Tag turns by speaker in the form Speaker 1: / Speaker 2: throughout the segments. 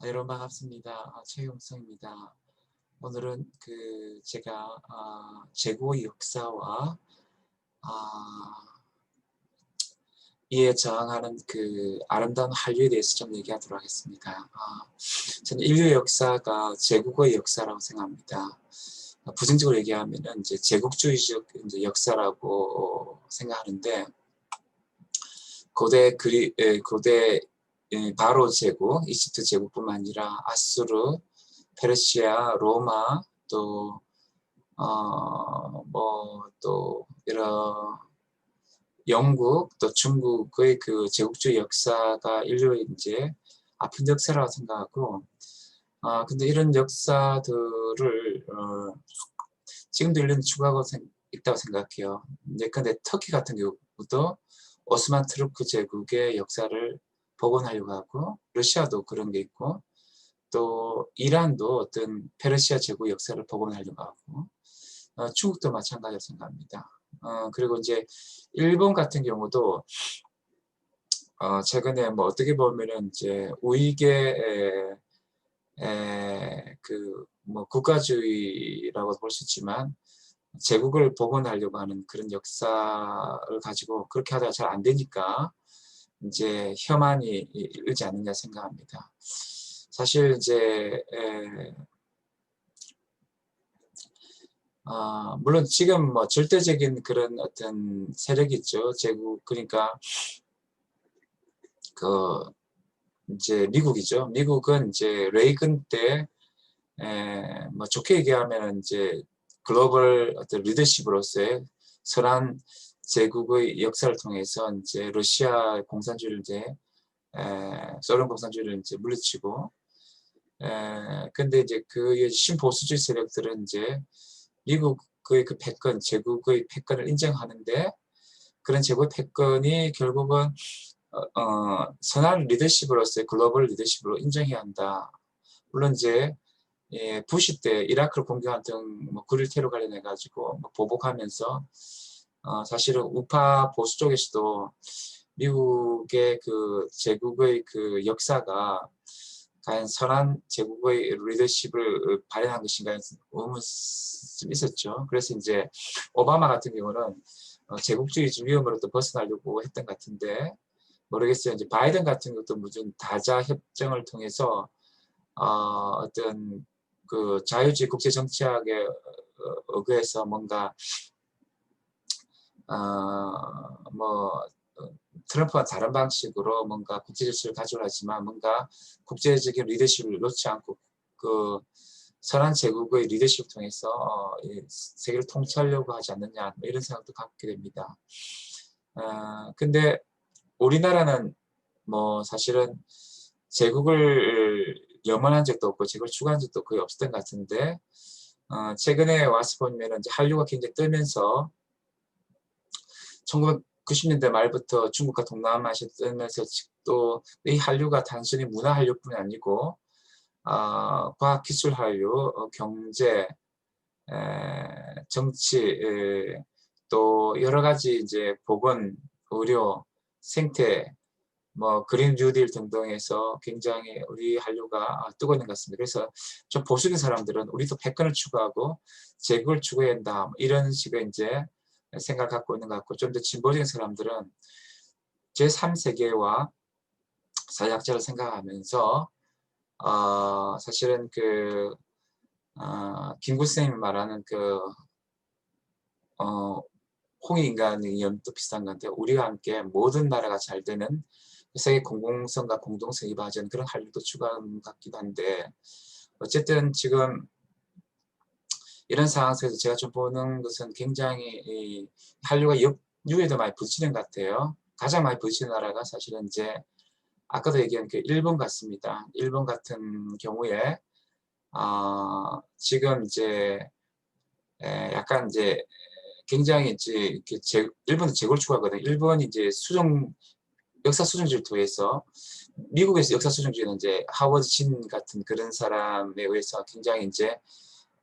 Speaker 1: 여러분 반갑습니다. 최용성입니다. 오늘은 제가 제국의 역사와 아, 이에 저항하는 아름다운 한류에 대해서 좀 얘기하도록 하겠습니다. 저는 인류의 역사가 제국의 역사라고 생각합니다. 부정적으로 얘기하면은 이제 제국주의적 이제 역사라고 생각하는데 고대 바로 제국, 이집트 제국뿐만 아니라 아수르, 페르시아, 로마, 또 또 여러 영국, 또 중국의 그 제국주의 역사가 인류의 이제 아픈 역사라고 생각하고, 근데 이런 역사들을 지금도 인류는 추구하고 있다고 생각해요. 근데 터키 같은 경우도 오스만 투르크 제국의 역사를 복원하려고 하고, 러시아도 그런 게 있고, 또 이란도 어떤 페르시아 제국 역사를 복원하려고 하고, 중국도 마찬가지로 생각합니다. 그리고 이제 일본 같은 경우도 최근에 뭐 어떻게 보면은 이제 우익의 뭐 국가주의라고 볼 수 있지만 제국을 복원하려고 하는 그런 역사를 가지고 그렇게 하다가 잘 안 되니까 이제 혐한이 일지 않느냐 생각합니다. 사실 이제 물론 지금 뭐 절대적인 그런 어떤 세력이 있죠. 제국 그러니까 그 이제 미국이죠. 미국은 이제 레이건 때 뭐 좋게 얘기하면 이제 글로벌 어떤 리더십으로서의 선한 제국의 역사를 통해서 이제 러시아 공산주의를 이제 소련 공산주의를 이제 물리치고 근데 이제 그 신보수주의 세력들은 이제 미국의 그 패권, 제국의 패권을 인정하는데 그런 제국의 패권이 결국은 선한 리더십으로서의 글로벌 리더십으로 인정해야 한다. 물론 이제 부시 때 이라크를 공격한 등뭐 구릴 테러 관련해 가지고 뭐 보복하면서 사실은 우파 보수 쪽에서도 미국의 그 제국의 그 역사가 과연 선한 제국의 리더십을 발현한 것인가 의문이 좀 있었죠. 그래서 이제 오바마 같은 경우는 제국주의 위험으로부터 벗어나려고 했던 것 같은데 모르겠어요. 이제 바이든 같은 것도 무슨 다자 협정을 통해서 어떤 그 자유주의 국제 정치학에 의거해서 뭔가 뭐 트럼프와 다른 방식으로 뭔가 국제 질서를 가져가지만 뭔가 국제적인 리더십을 놓지 않고 그 선한 제국의 리더십을 통해서 세계를 통치하려고 하지 않느냐 뭐 이런 생각도 갖게 됩니다. 근데 우리나라는 뭐 사실은 제국을 염원한 적도 없고 제국을 추구한 적도 거의 없었던 것 같은데 최근에 와서 보면 이제 한류가 굉장히 뜨면서 1990년대 말부터 중국과 동남아시아 뜨면서 또 이 한류가 단순히 문화 한류뿐이 아니고 과학 기술 한류, 경제, 정치, 또 여러 가지 이제 보건, 의료, 생태, 뭐 그린 뉴딜 등등 해서 굉장히 우리 한류가 뜨고 있는 것 같습니다. 그래서 좀 보수적인 사람들은 우리도 패권을 추구하고 제국을 추구해야 한다. 뭐 이런 식의 이제 생각을 갖고 있는 것 같고 좀 더 진보적인 사람들은 제3세계와 사회학자를 생각하면서 사실은 김구 선생님이 말하는 홍익인간의 이념도 비슷한 건데 우리와 함께 모든 나라가 잘 되는 세계 공공성과 공동성이 발전 그런 한류도 추가한 것 같기도 한데 어쨌든 지금 이런 상황 속에서 제가 좀 보는 것은 굉장히 이 한류가 역류에도 많이 부딪히는 것 같아요. 가장 많이 부딪히는 나라가 사실은 이제 아까도 얘기한 그 일본 같습니다. 일본 같은 경우에 지금 이제 약간 이제 굉장히 이제 이렇게 일본은 제국을 추구하거든요. 일본이 이제 역사 수정주의를 통해서 미국에서 역사 수정주의는 이제 하워드 진 같은 그런 사람에 의해서 굉장히 이제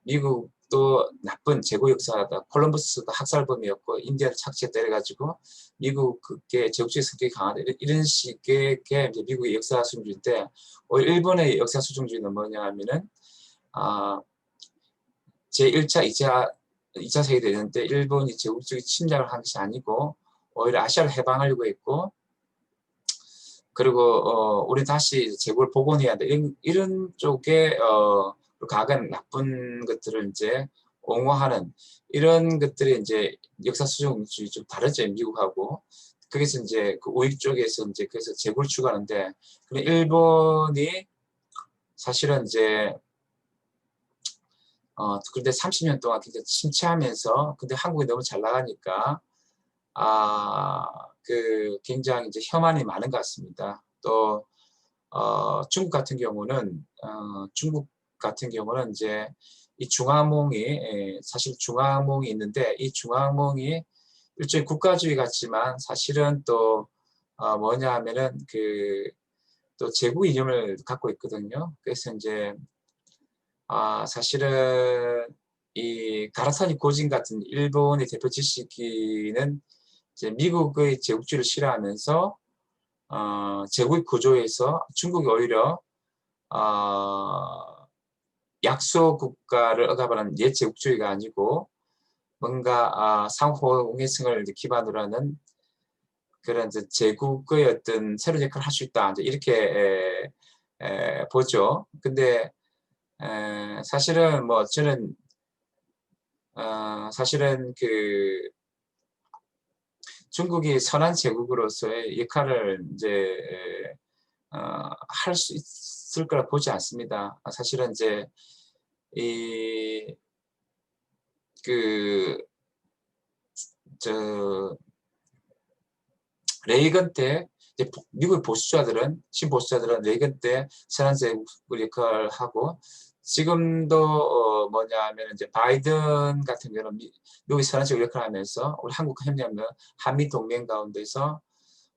Speaker 1: 미국 또 나쁜 제국 역사다. 콜럼버스가 학살범이었고 인디아를 착지에 때려가지고 미국의 제국주의 성격이 강하다. 이런 식의 게 이제 미국의 역사 수중주의인데 일본의 역사 수중주의는 뭐냐 하면은 제1차, 2차 세계대전 때 일본이 제국주의 침략을 한 것이 아니고 오히려 아시아를 해방하려고 했고 그리고 우리 다시 제국을 복원해야 돼. 이런 쪽에 각은 나쁜 것들을 이제 옹호하는 이런 것들이 이제 역사 수준이 좀 다르죠. 미국하고. 거기서 이제 그 우익 쪽에서 이제 그래서 제국을 추구하는데 일본이 사실은 이제 근데 30년 동안 굉장히 침체하면서 근데 한국이 너무 잘 나가니까 그 굉장히 이제 혐한이 많은 것 같습니다. 또 중국 같은 경우는 이제 이 중화몽이 사실 중화몽이 있는데 이 중화몽이 일종의 국가주의 같지만 사실은 또 뭐냐 하면은 그 또 제국 이념을 갖고 있거든요. 그래서 이제 사실은 이 가라사니 고진 같은 일본의 대표 지식인은 이제 미국의 제국주의를 싫어하면서 제국의 구조에서 중국이 오히려 약소 국가를 억압하는 옛 제국주의가 아니고 뭔가 상호응해성을 기반으로 하는 그런 제국의 어떤 새로운 역할을 할 수 있다 이렇게 보죠. 근데 사실은 뭐 저는 사실은 그 중국이 선한 제국으로서의 역할을 이제 할 수 있을 거라 보지 않습니다. 사실은 이제 이 저 레이건 때 이제 미국 보수자들은 신보수자들은 레이건 때 선한 제국을 역할을 하고 지금도 뭐냐면 이제 바이든 같은 경우는 미국이 선한 제국 역할을 하면서 우리 한국과 협력하면 한미 동맹 가운데서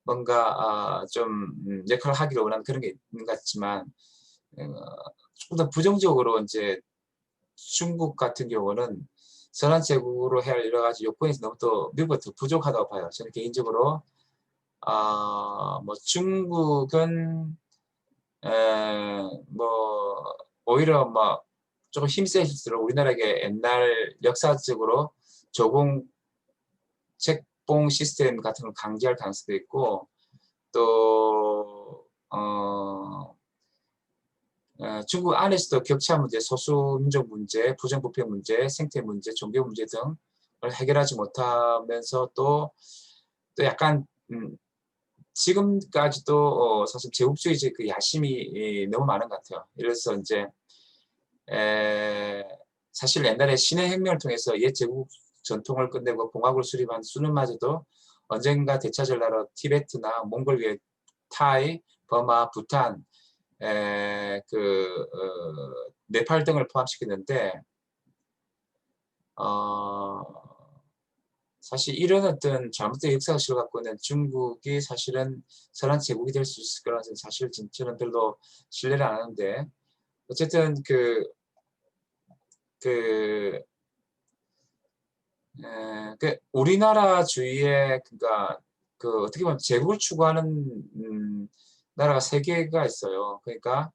Speaker 1: 뭔가 좀 역할을 하기를 원하는 그런 게 있는 것 같지만 조금 더 부정적으로 이제 중국 같은 경우는 선한 제국으로 해야 할 여러 가지 요건이 너무 또 미국보다 더 부족하다고 봐요. 저는 개인적으로 뭐 중국은 뭐 오히려 뭐 조금 힘세실수록 우리나라에게 옛날 역사적으로 조공 책봉 시스템 같은 걸 강제할 가능성도 있고 또 중국 안에서도 격차 문제, 소수민족 문제, 부정부패 문제, 생태 문제, 종교 문제 등을 해결하지 못하면서 또 약간 지금까지도 사실 제국주의 그 야심이 너무 많은 것 같아요. 그래서 이제 사실 옛날에 신해 혁명을 통해서 옛 제국 전통을 끝내고 공화국을 수립한 수는마저도 언젠가 되찾을 나라 티베트나 몽골, 타이, 버마, 부탄, 네팔 등을 포함시키는데 사실 이런 어떤 잘못된 역사의식을 갖고 있는 중국이 사실은 선한 제국이 될 수 있을 거라는 사실 저는 별로 신뢰를 안 하는데 어쨌든 우리나라 주위에 그러니까 어떻게 보면 제국을 추구하는 나라가 세 개가 있어요. 그러니까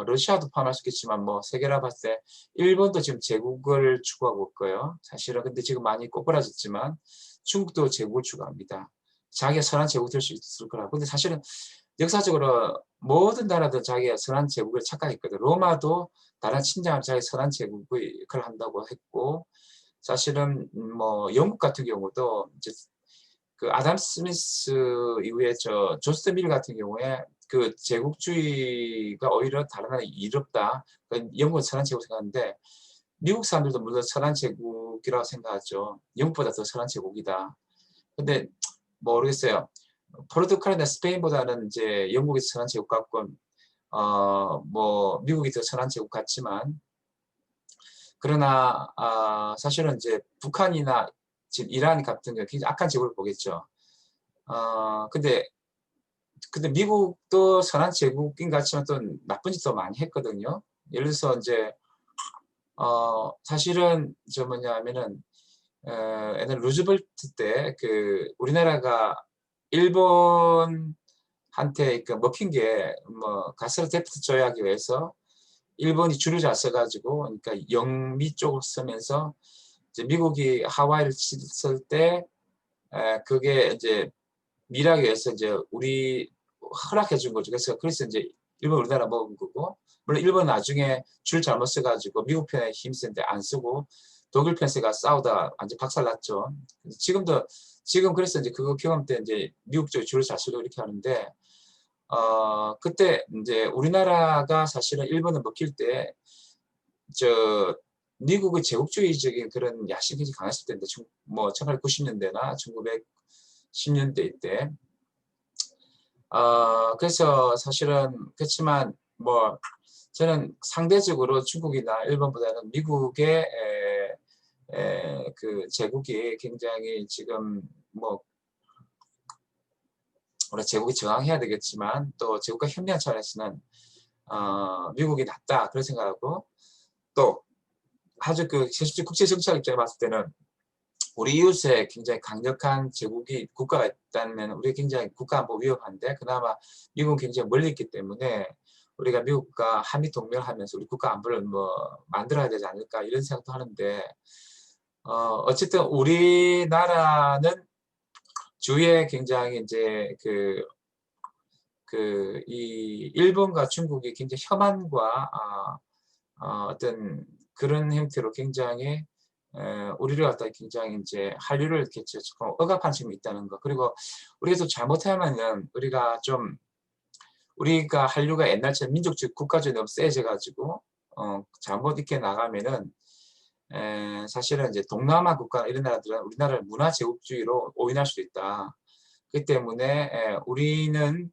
Speaker 1: 러시아도 포함할 수 있겠지만 뭐 세계라 봤을 때 일본도 지금 제국을 추구하고 있고요. 사실은 근데 지금 많이 꼬꾸라졌지만 중국도 제국을 추구합니다. 자기가 선한 제국 될 수 있을 거라고. 근데 사실은 역사적으로 모든 나라도 자기가 선한 제국을 착각했거든. 로마도 다른 침략을 자기 선한 제국의 역할을 한다고 했고 사실은 뭐 영국 같은 경우도 이제 그 아담 스미스 이후에 조스트 밀 같은 경우에 그 제국주의가 오히려 다른 나라에 이롭다. 영국은 선한 제국 생각하는데 미국 사람들도 물론 선한 제국이라고 생각하죠. 영국보다 더 선한 제국이다. 근데 모르겠어요. 포르투갈이나 스페인보다는 이제 영국이 선한 제국 같고 뭐 미국이 더 선한 제국 같지만 그러나 사실은 이제 북한이나 지금 이란 같은 경우 굉장히 악한 제국을 보겠죠. 근데 미국도 선한 제국인 것 같지만 또 나쁜 짓도 많이 했거든요. 예를 들어서 이제 사실은 저 뭐냐면은 옛날 루즈벨트 때 그 우리나라가 일본한테 그 먹힌 게 뭐 가스라 데프트 조약에 의해서 일본이 줄을 잘 써가지고 그러니까 영미 쪽을 쓰면서 이제 미국이 하와이를 칠 때 그게 이제 미락에 의해서 이제 우리 허락해 준 거죠. 그래서 이제 일본 우리나라 먹은 거고 물론 일본은 나중에 줄 잘못 써가지고 미국 편에 힘쓰는데 안 쓰고 독일 편세가 싸우다 완전 박살났죠. 지금 그래서 이제 그거 경험 때 이제 미국 쪽에 줄을 잘 쓰려고 이렇게 하는데 그때 이제 우리나라가 사실은 일본을 먹힐 때 저 미국의 제국주의적인 그런 야심이 강했을 때인데 뭐 1890년대나 1910년대 때 그래서 사실은 그렇지만 뭐 저는 상대적으로 중국이나 일본보다는 미국의 그 제국이 굉장히 지금 뭐 우리 제국이 저항해야 되겠지만 또 제국과 협력 차원에서는 미국이 낫다 그런 생각하고 또 아주 그 국제 정치학 입장에 봤을 때는 우리 이웃에 굉장히 강력한 제국이 국가가 있다면 우리 굉장히 국가 안보 위협한데 그나마 미국은 굉장히 멀리 있기 때문에 우리가 미국과 한미 동맹을 하면서 우리 국가 안보를 뭐 만들어야 되지 않을까 이런 생각도 하는데 어쨌든 우리나라는 주위에 굉장히 이제 이 일본과 중국이 굉장히 혐한과 어떤 그런 형태로 굉장히 우리를 갖다 굉장히 이제 한류를 이렇게 조금 억압한 측면이 있다는 거. 그리고 우리가 또 잘못하면은 우리가 한류가 옛날처럼 민족주의 국가주의 너무 세져 가지고 잘못 이렇게 나가면은 사실은 이제 동남아 국가 이런 나라들은 우리나라를 문화 제국주의로 오인할 수도 있다. 그렇기 때문에 우리는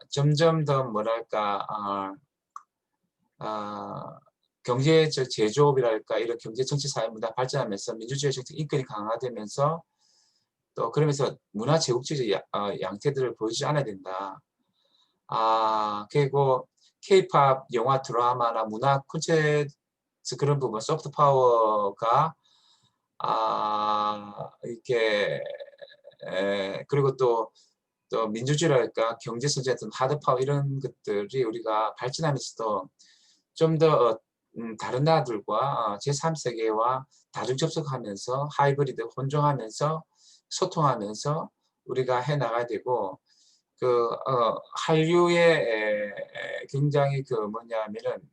Speaker 1: 점점 더 뭐랄까 경제 제조업이랄까 이런 경제 정치 사회 문화 발전하면서 민주주의 정책 인권이 강화되면서 또 그러면서 문화 제국주의 양태들을 보여주지 않아야 된다. 그리고 K-팝 영화 드라마나 문화 콘텐츠 그런 부분 소프트 파워가 이렇게 그리고 또 민주주의랄까 경제 선진 하드 파워 이런 것들이 우리가 발전하면서도 좀 더 다른 나라들과 제3세계와 다중 접촉하면서 하이브리드 혼종하면서 소통하면서 우리가 해 나가야 되고 한류의 굉장히 뭐냐면은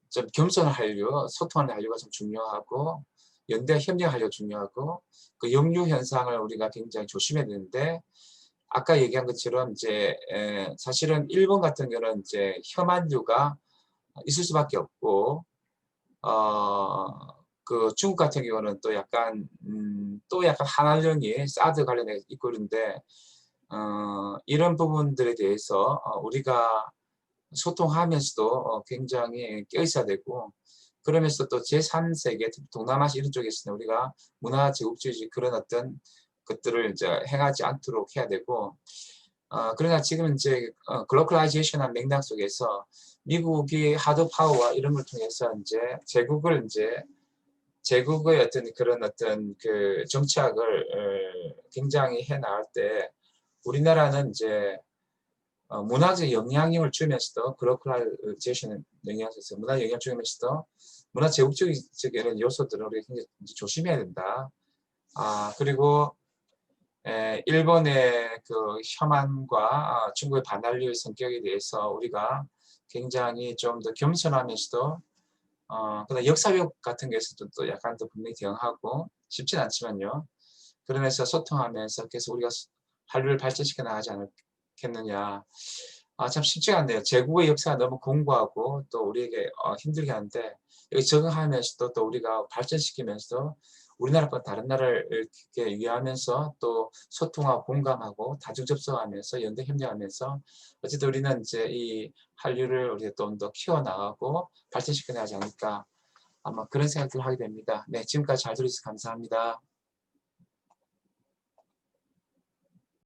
Speaker 1: 좀 겸손한 한류, 소통하는 한류가 좀 중요하고 연대 협력 한류가 중요하고 그 역류 현상을 우리가 굉장히 조심해야 되는데 아까 얘기한 것처럼 이제 사실은 일본 같은 경우는 이제 혐한류가 있을 수밖에 없고 그 중국 같은 경우는 또 약간 한한령이 사드 관련해 있고 그런데 이런 부분들에 대해서 우리가 소통하면서도 굉장히 껴있어야 되고 그러면서 또 제3세계 동남아시아 이런 쪽에서는 우리가 문화 제국주의 그런 어떤 것들을 이제 행하지 않도록 해야 되고 그러나 지금 이제 글로컬라이제이션한 맥락 속에서 미국이 하드 파워와 이런 걸 통해서 이제 제국의 어떤 그런 어떤 그 정착을 굉장히 해 나갈 때 우리나라는 이제 문화적 영향력을 주면서도 글로컬라이제이션 영향에서 문화 영향을 주면서도 문화 제국주의 이런 요소들을 우리가 굉장히 조심해야 된다. 그리고 일본의 그 혐한과 중국의 반한류의 성격에 대해서 우리가 굉장히 좀 더 겸손하면서도 그다음 역사력 같은 것에서도 또 약간 더 분명히 대응하고 쉽진 않지만요. 그러면서 소통하면서 계속 우리가 한류를 발전시켜 나가지 않겠느냐. 참 쉽지가 않네요. 제국의 역사가 너무 공고하고 또 우리에게 힘들게 하는데 여기 적응하면서도 또 우리가 발전시키면서 우리나라와 다른 나라를 이렇게 위하면서 또 소통하고 공감하고 다중 접촉하면서 연대 협력하면서 어쨌든 우리는 이제 이 한류를 우리가 좀 더 키워나가고 발전시켜 나가지 않을까 아마 그런 생각들을 하게 됩니다. 네, 지금까지 잘 들어주셔서 감사합니다.